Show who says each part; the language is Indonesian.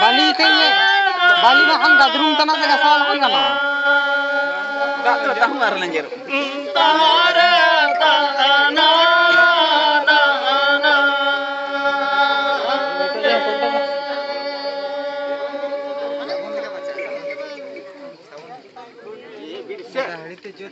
Speaker 1: Bali kayaknya Bali mah kan gadrung tanah tengah salah kan lah.
Speaker 2: Enggak tahu ngar lanjir.
Speaker 1: Itu